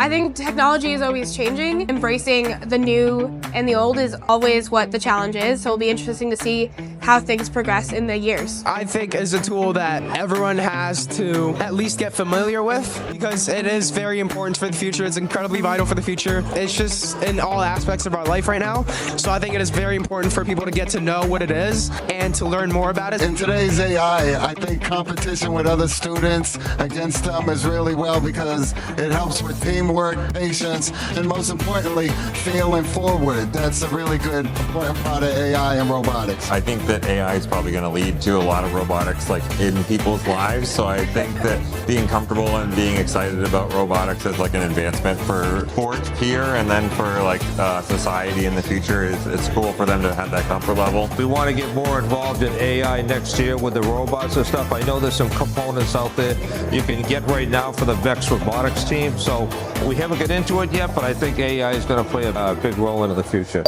I think technology is always changing. Embracing the new and the old is always what the challenge is, so it'll be interesting to see how things progress in the years. I think is a tool that everyone has to at least get familiar with because it is very important for the future. It's incredibly vital for the future. It's just in all aspects of our life right now. So I think it is very important for people to get to know what it is and to learn more about it. In today's AI, I think competition with other students against them is really well because it helps with teamwork, patience, and most importantly, failing forward. That's a really good important part of AI and robotics. I think that AI is probably going to lead to a lot of robotics like in people's lives. So I think that being comfortable and being excited about robotics is like an advancement for sport here and then for like society in the future. It's cool for them to have that comfort level. We want to get more involved in AI next year with the robots and stuff. I know there's some components out there you can get right now for the VEX Robotics team. So we haven't got into it yet, but I think AI is going to play a big role into the future.